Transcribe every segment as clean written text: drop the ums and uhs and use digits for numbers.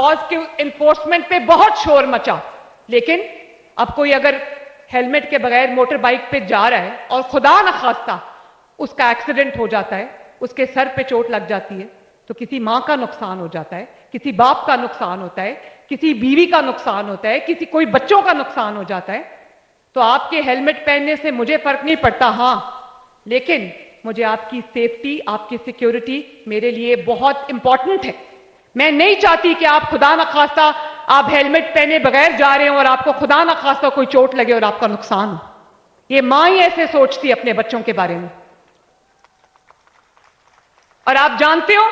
Laws के enforcement पे बहुत शोर मचा, लेकिन अब कोई अगर हेलमेट के बगैर मोटर बाइक पे जा रहा है और खुदा न खास्ता उसका एक्सीडेंट हो जाता है, उसके सर पे चोट लग जाती है, तो किसी माँ का नुकसान हो जाता है, किसी बाप का नुकसान होता है, किसी बीवी का नुकसान होता है, किसी कोई बच्चों का नुकसान हो जाता है। तो आपके हेलमेट पहनने से मुझे फर्क नहीं पड़ता, हाँ, लेकिन मुझे आपकी सेफ्टी, आपकी सिक्योरिटी मेरे लिए बहुत इंपॉर्टेंट है। मैं नहीं चाहती कि आप खुदा न खास्ता आप हेलमेट पहने बगैर जा रहे हो और आपको खुदा न खास्ता कोई चोट लगे और आपका नुकसान हो। ये माँ ही ऐसे सोचती है अपने बच्चों के बारे में। और आप जानते हो,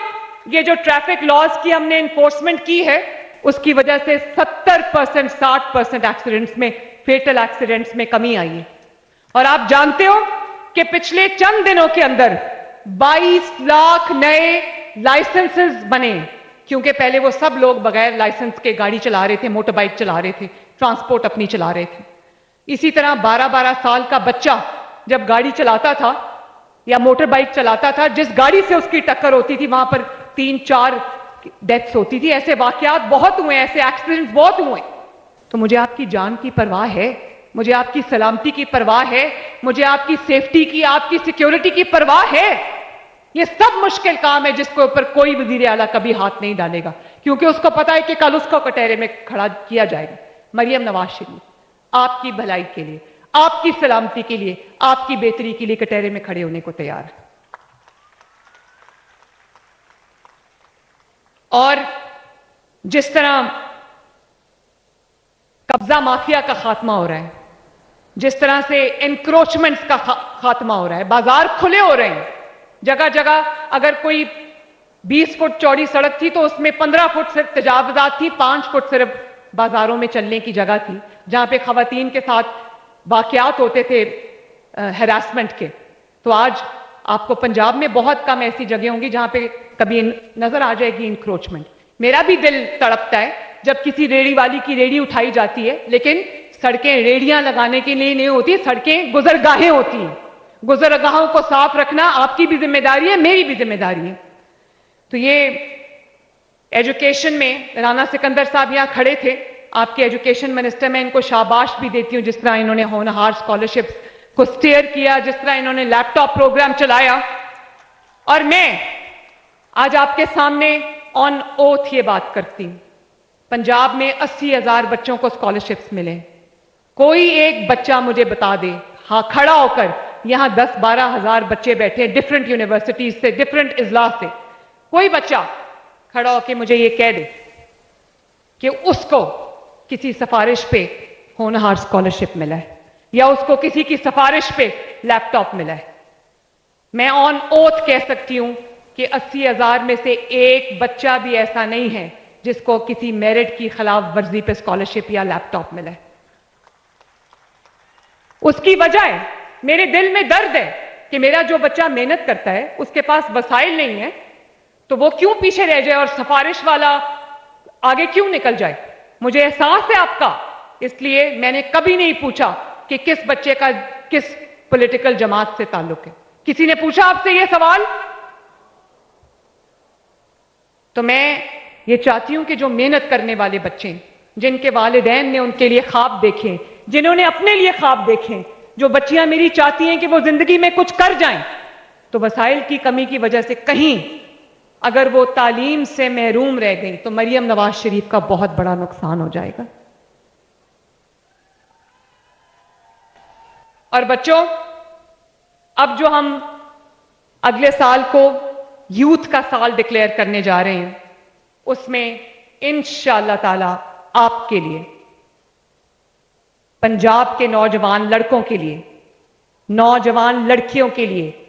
ये जो ट्रैफिक लॉज की हमने इन्फोर्समेंट की है, उसकी वजह से 70%, 60% एक्सीडेंट्स में, फेटल एक्सीडेंट्स में कमी आई है। और आप जानते हो कि पिछले चंद दिनों के अंदर 22 लाख नए लाइसेंसेस बने, क्योंकि पहले वो सब लोग बगैर लाइसेंस के गाड़ी चला रहे थे, मोटर बाइक चला रहे थे, ट्रांसपोर्ट अपनी चला रहे थे। इसी तरह 12-12 साल का बच्चा जब गाड़ी चलाता था या मोटर बाइक चलाता था, जिस गाड़ी से उसकी टक्कर होती थी वहां पर 3-4 डेथ्स होती थी। ऐसे वाकयात बहुत हुए, ऐसे एक्सीडेंट्स बहुत हुए। तो मुझे आपकी जान की परवाह है, मुझे आपकी सलामती की परवाह है, मुझे आपकी सेफ्टी की, आपकी सिक्योरिटी की परवाह है। ये सब मुश्किल काम है जिसके ऊपर कोई वजीर आला कभी हाथ नहीं डालेगा, क्योंकि उसको पता है कि कल उसको कटहरे में खड़ा किया जाएगा। मरियम नवाज शरीफ आपकी भलाई के लिए, आपकी सलामती के लिए, आपकी बेहतरी के लिए कटहरे में खड़े होने को तैयार है। और जिस तरह कब्जा माफिया का खात्मा हो रहा है, जिस तरह से एनक्रोचमेंट्स का खात्मा हो रहा है, बाजार खुले हो रहे हैं। जगह जगह अगर कोई 20 फुट चौड़ी सड़क थी तो उसमें 15 फुट सिर्फ तजावजात थी, 5 फुट सिर्फ बाजारों में चलने की जगह थी, जहां पे खवातीन के साथ वाकयात होते थे हैरासमेंट के। तो आज आपको पंजाब में बहुत कम ऐसी जगह होंगी जहां पे कभी नजर आ जाएगी इंक्रोचमेंट। मेरा भी दिल तड़पता है जब किसी रेड़ी वाली की रेड़ी उठाई जाती है, लेकिन सड़कें रेड़ियां लगाने के लिए नहीं होती, सड़कें गुजरगाहें होती हैं। गुजरगाहों को साफ रखना आपकी भी जिम्मेदारी है, मेरी भी जिम्मेदारी है। तो ये एजुकेशन में राना सिकंदर साहब यहां खड़े थे, आपके एजुकेशन मिनिस्टर, मैं इनको शाबाश भी देती हूं जिस तरह इन्होंने होनहार स्कॉलरशिप्स को स्टीयर किया, जिस तरह इन्होंने लैपटॉप प्रोग्राम चलाया। और मैं आज आपके सामने ऑन ओथ ये बात करती हूं, पंजाब में 80,000 बच्चों को स्कॉलरशिप्स मिले। कोई एक बच्चा मुझे बता दे, हाँ, खड़ा होकर, यहां 10-12 हजार बच्चे बैठे डिफरेंट यूनिवर्सिटीज से, डिफरेंट इजलास से, कोई बच्चा खड़ा होकर मुझे ये कह दे कि उसको किसी सिफारिश पे होनहार स्कॉलरशिप मिला है या उसको किसी की सिफारिश पे लैपटॉप मिला है। मैं ऑन ओथ कह सकती हूं कि 80,000 में से एक बच्चा भी ऐसा नहीं है जिसको किसी मेरिट की खिलाफ वर्जी पे स्कॉलरशिप या लैपटॉप मिला है। उसकी वजह मेरे दिल में दर्द है कि मेरा जो बच्चा मेहनत करता है उसके पास वसाइल नहीं है, तो वो क्यों पीछे रह जाए और सिफारिश वाला आगे क्यों निकल जाए। मुझे एहसास है आपका, इसलिए मैंने कभी नहीं पूछा कि किस बच्चे का किस पॉलिटिकल जमात से ताल्लुक है। किसी ने पूछा आपसे यह सवाल? तो मैं ये चाहती हूं कि जो मेहनत करने वाले बच्चे, जिनके वालिदैन ने उनके लिए ख्वाब देखे, जिन्होंने अपने लिए ख्वाब देखे, जो बच्चियां मेरी चाहती हैं कि वो जिंदगी में कुछ कर जाएं, तो वसाइल की कमी की वजह से कहीं अगर वो तालीम से महरूम रह गई तो मरियम नवाज शरीफ का बहुत बड़ा नुकसान हो जाएगा। और बच्चों, अब जो हम अगले साल को यूथ का साल डिक्लेयर करने जा रहे हैं, उसमें इंशाअल्लाह ताला आपके लिए, पंजाब के नौजवान लड़कों के लिए, नौजवान लड़कियों के लिए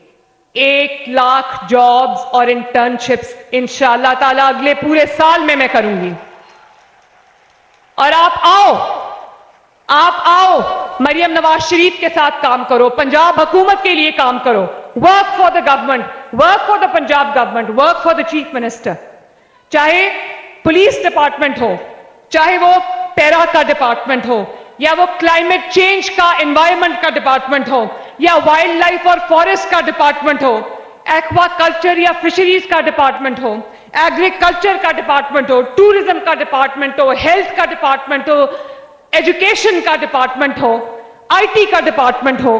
1 लाख जॉब्स और इंटर्नशिप्स इंशाअल्लाह ताला अगले पूरे साल में मैं करूंगी। और आप आओ, मरियम नवाज शरीफ के साथ काम करो, पंजाब हुकूमत के लिए काम करो, work for the government, work for the Punjab government, work for the chief minister. चाहे पुलिस डिपार्टमेंट हो, चाहे वो पैरा का डिपार्टमेंट हो, या वो क्लाइमेट चेंज का, एनवायरनमेंट का डिपार्टमेंट हो, या वाइल्ड लाइफ और फॉरेस्ट का डिपार्टमेंट हो, एक्वा कल्चर या फिशरीज का डिपार्टमेंट हो, एग्रीकल्चर का डिपार्टमेंट हो, टूरिज्म का डिपार्टमेंट हो, हेल्थ का डिपार्टमेंट हो, एजुकेशन का डिपार्टमेंट हो, आईटी का डिपार्टमेंट हो,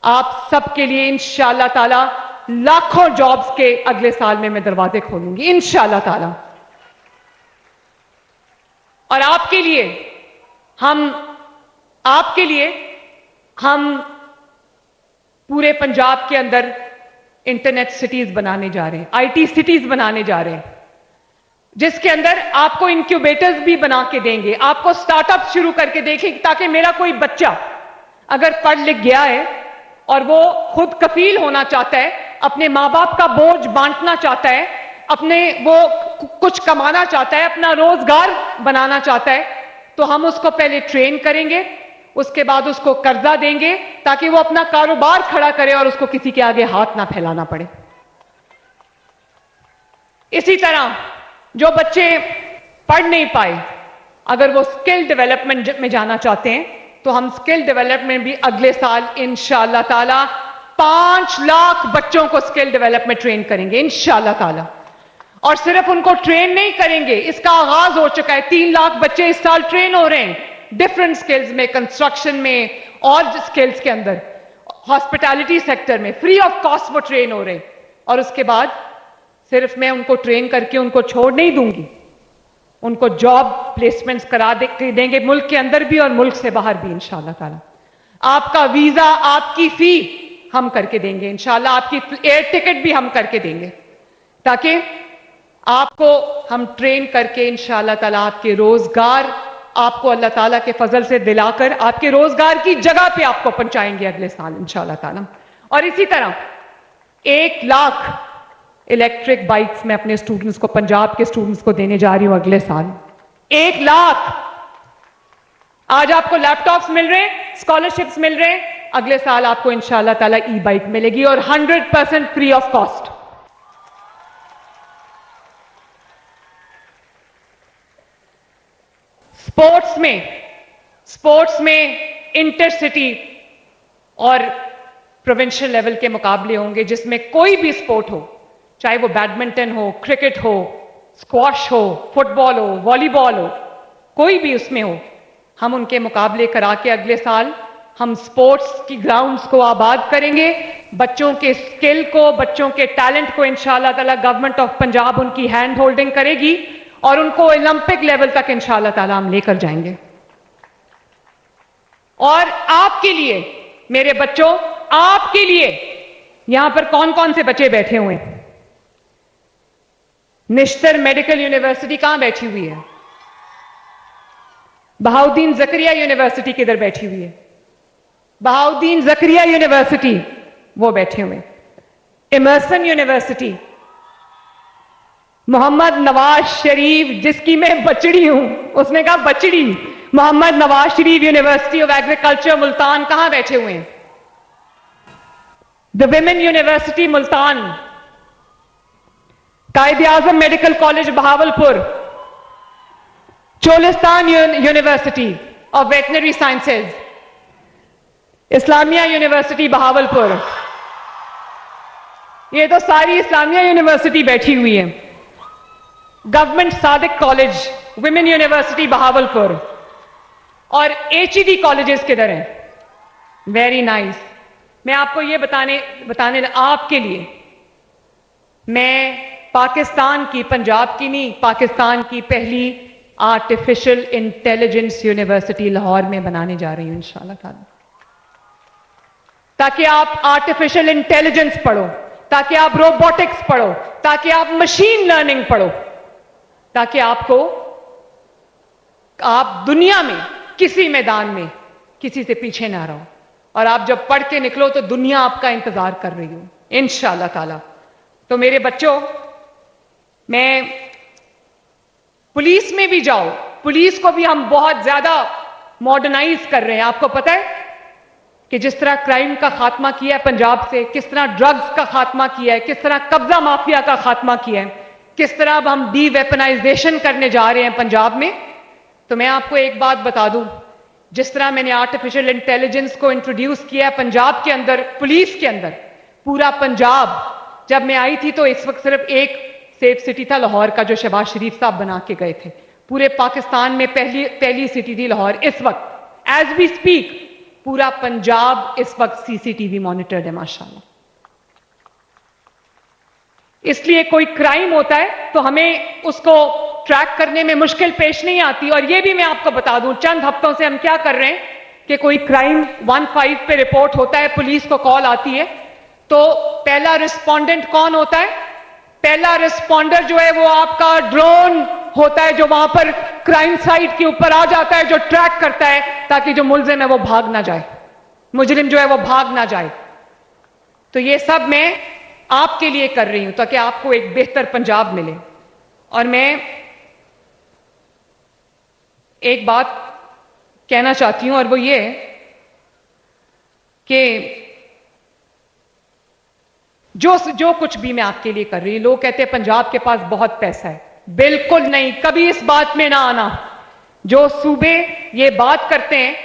आप सबके लिए इंशाअल्लाह ताला लाखों जॉब्स के अगले साल में मैं दरवाजे खोलूंगी इंशाअल्लाह ताला। और आपके लिए हम पूरे पंजाब के अंदर इंटरनेट सिटीज बनाने जा रहे हैं, आईटी सिटीज बनाने जा रहे हैं, जिसके अंदर आपको इंक्यूबेटर्स भी बना के देंगे, आपको स्टार्टअप शुरू करके देंगे, ताकि मेरा कोई बच्चा अगर पढ़ लिख गया है और वो खुद कफील होना चाहता है, अपने माँ बाप का बोझ बांटना चाहता है, वो कुछ कमाना चाहता है, अपना रोजगार बनाना चाहता है, तो हम उसको पहले ट्रेन करेंगे, उसके बाद उसको कर्जा देंगे ताकि वो अपना कारोबार खड़ा करे और उसको किसी के आगे हाथ ना फैलाना पड़े। इसी तरह जो बच्चे पढ़ नहीं पाए, अगर वो स्किल डेवलपमेंट में जाना चाहते हैं, तो हम स्किल डेवलपमेंट भी अगले साल इंशाअल्लाह ताला 5 लाख बच्चों को स्किल डेवलपमेंट ट्रेन करेंगे इंशाअल्लाह ताला। और सिर्फ उनको ट्रेन नहीं करेंगे, इसका आगाज हो चुका है, 3 लाख बच्चे इस साल ट्रेन हो रहे हैं डिफरेंट स्किल्स में, कंस्ट्रक्शन में और स्किल्स के अंदर, हॉस्पिटैलिटी सेक्टर में फ्री ऑफ कॉस्ट वो ट्रेन हो रहे हैं। और उसके बाद सिर्फ मैं उनको ट्रेन करके उनको छोड़ नहीं दूंगी, उनको जॉब प्लेसमेंट्स करा देंगे मुल्क के अंदर भी और मुल्क से बाहर भी इंशाअल्लाह ताला। आपका वीजा, आपकी फी हम करके देंगे इंशाअल्लाह, आपकी एयर टिकट भी हम करके देंगे, ताकि आपको हम ट्रेन करके इंशाअल्लाह ताला आपके रोजगार आपको अल्लाह ताला के फजल से दिलाकर आपके रोजगार की जगह पे आपको पहुंचाएंगे अगले साल इंशाअल्लाह ताला। और इसी तरह 1 लाख इलेक्ट्रिक बाइक्स मैं अपने स्टूडेंट्स को, पंजाब के स्टूडेंट्स को देने जा रही हूं अगले साल, 1 लाख। आज आपको लैपटॉप्स मिल रहे हैं, स्कॉलरशिप्स मिल रहे हैं, अगले साल आपको इंशाअल्लाह ताला ई बाइक मिलेगी और 100% फ्री ऑफ कॉस्ट। स्पोर्ट्स में इंटरसिटी और प्रोविंशियल लेवल के मुकाबले होंगे, जिसमें कोई भी स्पोर्ट हो, चाहे वो बैडमिंटन हो, क्रिकेट हो, स्क्वॉश हो, फुटबॉल हो, वॉलीबॉल हो, कोई भी उसमें हो, हम उनके मुकाबले करा के अगले साल हम स्पोर्ट्स की ग्राउंड्स को आबाद करेंगे, बच्चों के स्किल को, बच्चों के टैलेंट को इंशाअल्लाह ताला गवर्नमेंट ऑफ पंजाब उनकी हैंड होल्डिंग करेगी और उनको ओलंपिक लेवल तक इंशाअल्लाह ताला हम लेकर जाएंगे। और आपके लिए मेरे बच्चों, आपके लिए यहां पर कौन कौन से बच्चे बैठे हुए हैं? निश्तर मेडिकल यूनिवर्सिटी कहां बैठी हुई है? बहाउद्दीन जकरिया यूनिवर्सिटी किधर बैठी हुई है? बहाउद्दीन जकरिया यूनिवर्सिटी वो बैठे हुए। इमर्सन यूनिवर्सिटी, मोहम्मद नवाज शरीफ, जिसकी मैं बचड़ी हूं, उसने कहा बचड़ी, Mohammad Nawaz Sharif university of agriculture Multan कहां बैठे हुए हैं? The women university Multan, Quaid Azam medical college Bahawalpur, Cholistan university of veterinary sciences, Islamia university Bahawalpur, ये तो सारी इस्लामिया यूनिवर्सिटी बैठी हुई है। Government Sadiq college, women university Bahawalpur और एचईडी कॉलेजेस किधर हैं? Very nice. मैं आपको ये बताने आपके लिए, मैं पाकिस्तान की, पंजाब की नहीं, पाकिस्तान की पहली आर्टिफिशियल इंटेलिजेंस यूनिवर्सिटी लाहौर में बनाने जा रही हूं इंशाअल्लाह ताला, ताकि आप आर्टिफिशियल इंटेलिजेंस पढ़ो, ताकि आप रोबोटिक्स पढ़ो, ताकि आप मशीन लर्निंग पढ़ो, ताकि आप दुनिया में किसी मैदान में किसी से पीछे ना रहो और आप जब पढ़ के निकलो तो दुनिया आपका इंतजार कर रही हो इंशाअल्लाह ताला। तो मेरे बच्चों, मैं पुलिस में भी जाओ, पुलिस को भी हम बहुत ज्यादा मॉडर्नाइज कर रहे हैं। आपको पता है कि जिस तरह क्राइम का खात्मा किया है पंजाब से, किस तरह ड्रग्स का खात्मा किया है, किस तरह कब्जा माफिया का खात्मा किया है, किस तरह अब हम डी वेपनाइजेशन करने जा रहे हैं पंजाब में। तो मैं आपको एक बात बता दूं, जिस तरह मैंने आर्टिफिशियल इंटेलिजेंस को इंट्रोड्यूस किया है पंजाब के अंदर, पुलिस के अंदर, पूरा पंजाब, जब मैं आई थी तो इस वक्त सेफ सिटी था लाहौर का, जो शहबाज शरीफ साहब बना के गए थे। पूरे पाकिस्तान में पहली सिटी थी लाहौर। इस वक्त एज वी स्पीक पूरा पंजाब इस वक्त सीसीटीवी मॉनिटर्ड है माशाल्लाह। इसलिए कोई क्राइम होता है तो हमें उसको ट्रैक करने में मुश्किल पेश नहीं आती। और ये भी मैं आपको बता दूं, चंद हफ्तों से हम क्या कर रहे हैं कि कोई क्राइम 15 पे रिपोर्ट होता है, पुलिस को कॉल आती है, तो पहला रिस्पोंडेंट कौन होता है? पहला रिस्पोंडर जो है वो आपका ड्रोन होता है, जो वहां पर क्राइम साइट के ऊपर आ जाता है, जो ट्रैक करता है ताकि जो मुलजिम है वो भाग ना जाए, मुजरिम जो है वो भाग ना जाए। तो ये सब मैं आपके लिए कर रही हूं ताकि आपको एक बेहतर पंजाब मिले। और मैं एक बात कहना चाहती हूं और वो ये कि जो कुछ भी मैं आपके लिए कर रही हूं, लोग कहते हैं पंजाब के पास बहुत पैसा है। बिल्कुल नहीं, कभी इस बात में ना आना। जो सूबे ये बात करते हैं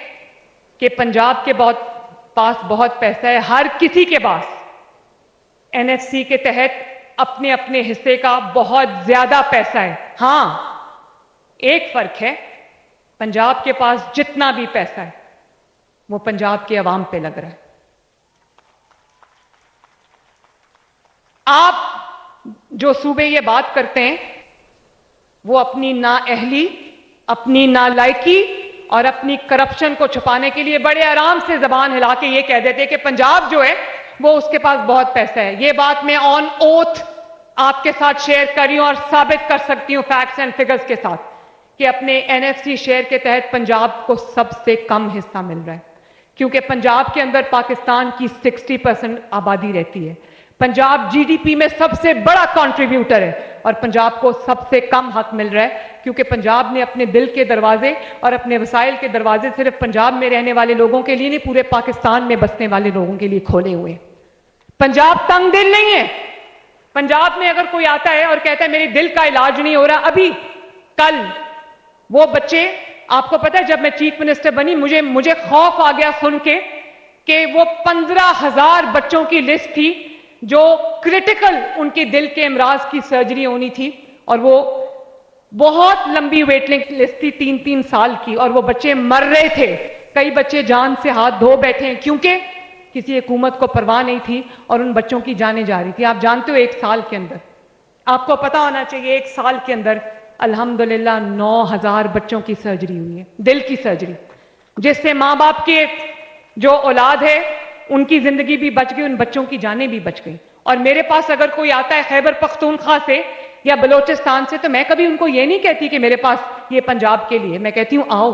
कि पंजाब के पास बहुत पैसा है, हर किसी के पास एनएफसी के तहत अपने अपने हिस्से का बहुत ज्यादा पैसा है। हां, एक फर्क है, पंजाब के पास जितना भी पैसा है वो पंजाब के अवाम पे लग रहा है। आप जो सूबे ये बात करते हैं वो अपनी नाअहली, अपनी नालायकी और अपनी करप्शन को छुपाने के लिए बड़े आराम से जबान हिला के ये कह देते हैं कि पंजाब जो है वो उसके पास बहुत पैसा है। ये बात मैं ऑन ओथ आपके साथ शेयर कर रही हूं और साबित कर सकती हूं फैक्ट्स एंड फिगर्स के साथ कि अपने एनएफसी शेयर के तहत पंजाब को सबसे कम हिस्सा मिल रहा है, क्योंकि पंजाब के अंदर पाकिस्तान की 60% आबादी रहती है। पंजाब जीडीपी में सबसे बड़ा कंट्रीब्यूटर है और पंजाब को सबसे कम हक मिल रहा है, क्योंकि पंजाब ने अपने दिल के दरवाजे और अपने वसाइल के दरवाजे सिर्फ पंजाब में रहने वाले लोगों के लिए नहीं, पूरे पाकिस्तान में बसने वाले लोगों के लिए खोले हुए हैं। पंजाब तंग दिल नहीं है। पंजाब में अगर कोई आता है और कहता है मेरे दिल का इलाज नहीं हो रहा, अभी कल वो बच्चे, आपको पता है जब मैं चीफ मिनिस्टर बनी मुझे खौफ आ गया सुन के कि वो 15,000 बच्चों की लिस्ट थी जो क्रिटिकल उनके दिल के अमराज की सर्जरी होनी थी, और वो बहुत लंबी वेटिंग लिस्ट थी 3-3 साल की, और वो बच्चे मर रहे थे। कई बच्चे जान से हाथ धो बैठे हैं क्योंकि किसी हुकूमत को परवाह नहीं थी और उन बच्चों की जानें जा रही थी। आप जानते हो 1 साल के अंदर, आपको पता होना चाहिए, 1 साल के अंदर अल्हम्दुलिल्लाह 9,000 बच्चों की सर्जरी हुई है, दिल की सर्जरी, जिससे माँ बाप के जो औलाद है उनकी जिंदगी भी बच गई, उन बच्चों की जानें भी बच गई। और मेरे पास अगर कोई आता है खैबर पख्तूनख्वा से या बलोचिस्तान से, तो मैं कभी उनको ये नहीं कहती कि मेरे पास ये पंजाब के लिए, मैं कहती हूं आओ,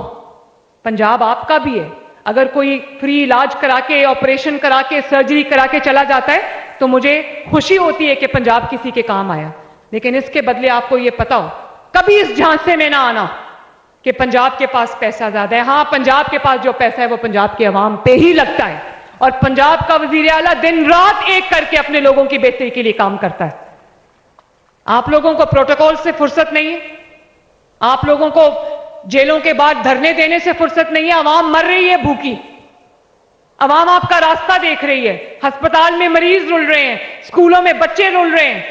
पंजाब आपका भी है। अगर कोई फ्री इलाज करा के, ऑपरेशन करा के, सर्जरी करा के चला जाता है तो मुझे खुशी होती है कि पंजाब किसी के काम आया, लेकिन इसके बदले आपको ये पता हो, कभी इस झांसे में ना आना कि पंजाब के पास पैसा ज्यादा है। हां, पंजाब के पास जो पैसा है वो पंजाब के अवाम पे ही लगता है, और पंजाब का वजीर आला दिन रात एक करके अपने लोगों की बेहतरी के लिए काम करता है। आप लोगों को प्रोटोकॉल से फुर्सत नहीं है, आप लोगों को जेलों के बाद धरने देने से फुर्सत नहीं है। अवाम मर रही है भूखी, अवाम आपका रास्ता देख रही है, अस्पताल में मरीज रुल रहे हैं, स्कूलों में बच्चे रुल रहे हैं,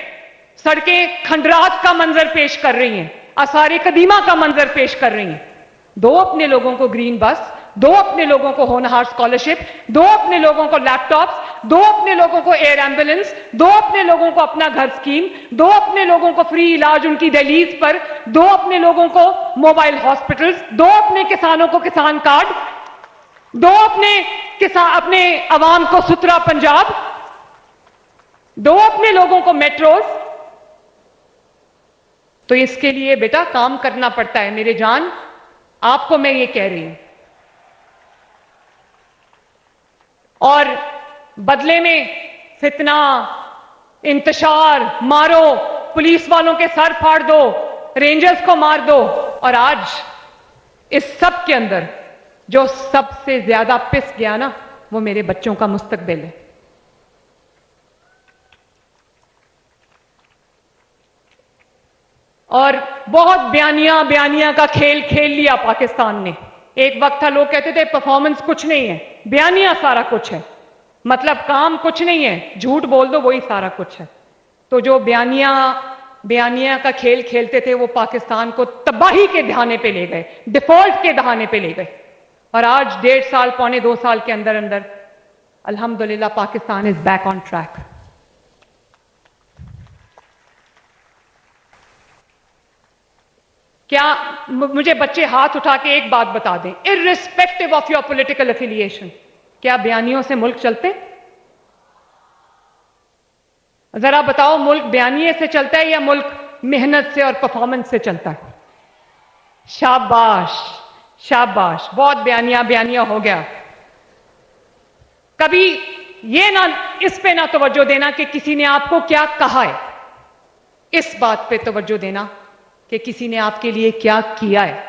सड़कें खंडरात का मंजर पेश कर रही हैं, आसार कदीमा का मंजर पेश कर रही हैं। दो अपने लोगों को ग्रीन बस, दो अपने लोगों को होनहार स्कॉलरशिप, दो अपने लोगों को लैपटॉप्स, दो अपने लोगों को एयर एम्बुलेंस, दो अपने लोगों को अपना घर स्कीम, दो अपने लोगों को फ्री इलाज उनकी दहलीज पर, दो अपने लोगों को मोबाइल हॉस्पिटल्स, दो अपने किसानों को किसान कार्ड, दो अपने अवाम को सुथरा पंजाब, दो अपने लोगों को मेट्रोज। तो इसके लिए बेटा काम करना पड़ता है मेरे जान, आपको मैं ये कह रही हूं। और बदले में फितना, इंतशार, मारो, पुलिस वालों के सर फाड़ दो, रेंजर्स को मार दो। और आज इस सब के अंदर जो सबसे ज्यादा पिस गया ना, वो मेरे बच्चों का मुस्तकबिल है। और बहुत बयानिया का खेल खेल लिया पाकिस्तान ने। एक वक्त था लोग कहते थे परफॉर्मेंस कुछ नहीं है, बयानिया सारा कुछ है, मतलब काम कुछ नहीं है, झूठ बोल दो वही सारा कुछ है। तो जो बयानिया بیانیہ کا کھیل کھیلتے تھے وہ پاکستان کو تباہی کے دہانے پہ لے گئے, ڈیفالٹ کے دہانے پہ لے گئے, اور آج 1.5 سال پونے 2 سال کے اندر الحمدللہ پاکستان از بیک آن ٹریک. کیا مجھے بچے ہاتھ اٹھا کے ایک بات بتا دیں, irrespective of your political affiliation, کیا بیانیوں سے ملک چلتے؟ ذرا بتاؤ, ملک بیانیے سے چلتا ہے یا ملک محنت سے اور پرفارمنس سے چلتا ہے؟ شاباش شاباش, بہت بیانیہ ہو گیا. کبھی یہ نہ اس پہ نہ توجہ دینا کہ کسی نے آپ کو کیا کہا ہے, اس بات پہ توجہ دینا کہ کسی نے آپ کے لیے کیا کیا ہے.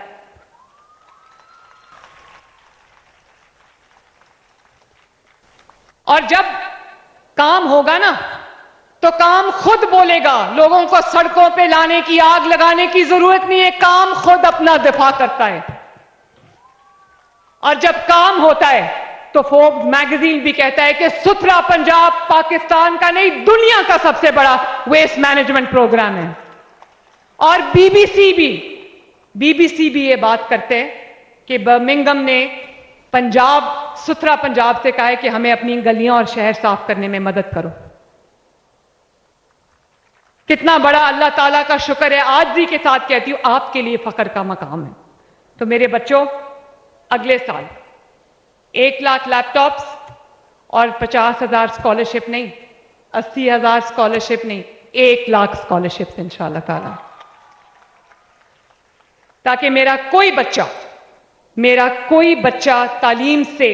اور جب کام ہوگا نا تو کام خود بولے گا, لوگوں کو سڑکوں پہ لانے کی, آگ لگانے کی ضرورت نہیں ہے, کام خود اپنا دفاع کرتا ہے. اور جب کام ہوتا ہے تو فوربس میگزین بھی کہتا ہے کہ ستھرا پنجاب پاکستان کا نہیں دنیا کا سب سے بڑا ویسٹ مینجمنٹ پروگرام ہے. اور بی بی سی بھی یہ بات کرتے ہیں کہ برمنگھم نے ستھرا پنجاب سے کہا ہے کہ ہمیں اپنی گلیاں اور شہر صاف کرنے میں مدد کرو. کتنا بڑا اللہ تعالیٰ کا شکر ہے, عاجزی کے ساتھ کہتی ہوں, آپ کے لیے فخر کا مقام ہے. تو میرے بچوں, اگلے سال 1 لاکھ لیپ ٹاپس اور 50,000 اسکالرشپ نہیں, 80,000 اسکالرشپ نہیں, 1 لاکھ اسکالرشپ انشاءاللہ تعالیٰ, تاکہ میرا کوئی بچہ تعلیم سے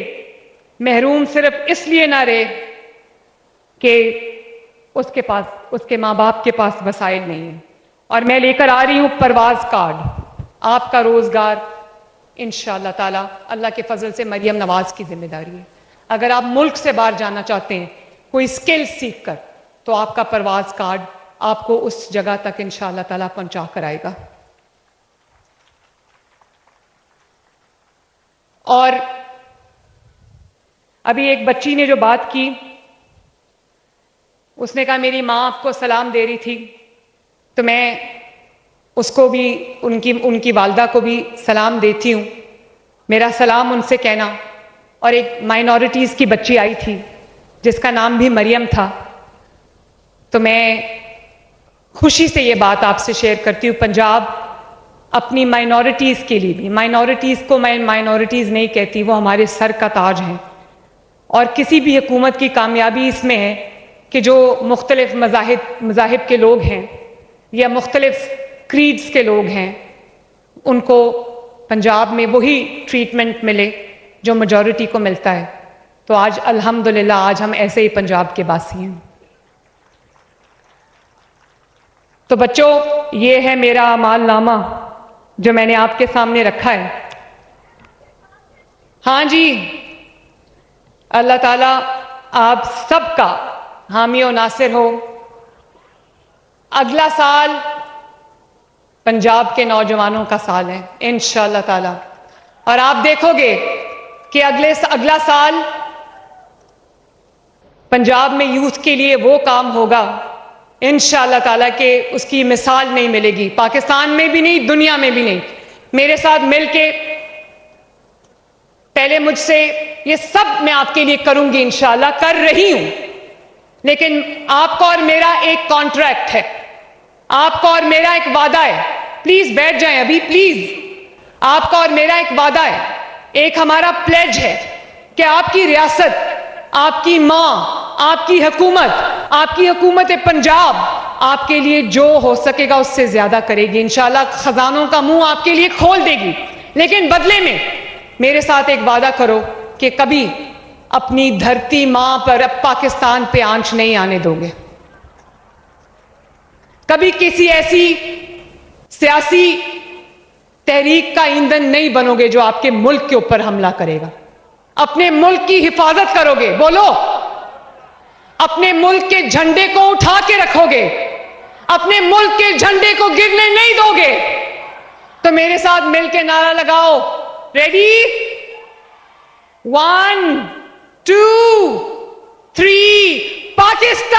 محروم صرف اس لیے نہ رہے کہ اس کے ماں باپ کے پاس وسائل نہیں ہیں. اور میں لے کر آ رہی ہوں پرواز کارڈ, آپ کا روزگار انشاءاللہ تعالیٰ اللہ کے فضل سے مریم نواز کی ذمہ داری ہے. اگر آپ ملک سے باہر جانا چاہتے ہیں کوئی سکل سیکھ کر, تو آپ کا پرواز کارڈ آپ کو اس جگہ تک انشاءاللہ تعالیٰ پہنچا کر آئے گا. اور ابھی ایک بچی نے جو بات کی, اس نے کہا میری ماں آپ کو سلام دے رہی تھی, تو میں اس کو بھی ان کی والدہ کو بھی سلام دیتی ہوں. میرا سلام ان سے کہنا. اور ایک مائنورٹیز کی بچی آئی تھی جس کا نام بھی مریم تھا, تو میں خوشی سے یہ بات آپ سے شیئر کرتی ہوں, پنجاب اپنی مائنورٹیز کے لیے بھی, مائنورٹیز کو میں مائنورٹیز نہیں کہتی, وہ ہمارے سر کا تاج ہیں. اور کسی بھی حکومت کی کامیابی اس میں ہے کہ جو مختلف مذاہب کے لوگ ہیں یا مختلف کریڈز کے لوگ ہیں, ان کو پنجاب میں وہی ٹریٹمنٹ ملے جو میجورٹی کو ملتا ہے. تو آج الحمدللہ آج ہم ایسے ہی پنجاب کے باسی ہیں. تو بچوں, یہ ہے میرا اعمال نامہ جو میں نے آپ کے سامنے رکھا ہے. ہاں جی, اللہ تعالیٰ آپ سب کا حامی و ناصر ہو. اگلا سال پنجاب کے نوجوانوں کا سال ہے انشاءاللہ تعالیٰ, اور آپ دیکھو گے کہ اگلا سال پنجاب میں یوتھ کے لیے وہ کام ہوگا انشاءاللہ تعالیٰ کہ اس کی مثال نہیں ملے گی, پاکستان میں بھی نہیں, دنیا میں بھی نہیں. میرے ساتھ مل کے پہلے مجھ سے یہ سب میں آپ کے لیے کروں گی, انشاءاللہ کر رہی ہوں, لیکن آپ کا اور میرا ایک کانٹریکٹ ہے, آپ کا اور میرا ایک وعدہ ہے. پلیز بیٹھ جائیں ابھی پلیز. آپ کا اور میرا ایک وعدہ ہے, ایک ہمارا پلیج ہے کہ آپ کی ریاست, آپ کی ماں, آپ کی حکومت پنجاب آپ کے لیے جو ہو سکے گا اس سے زیادہ کرے گی. انشاءاللہ خزانوں کا منہ آپ کے لیے کھول دے گی, لیکن بدلے میں میرے ساتھ ایک وعدہ کرو کہ کبھی اپنی دھرتی ماں پر پاکستان پہ آنچ نہیں آنے دو گے, کبھی کسی ایسی سیاسی تحریک کا ایندھن نہیں بنو گے جو آپ کے ملک کے اوپر حملہ کرے گا. اپنے ملک کی حفاظت کرو گے, بولو, اپنے ملک کے جھنڈے کو اٹھا کے رکھو گے, اپنے ملک کے جھنڈے کو گرنے نہیں دو گے. تو میرے ساتھ مل کے نعرہ لگاؤ, ریڈی, 1 2 3, پاکستان.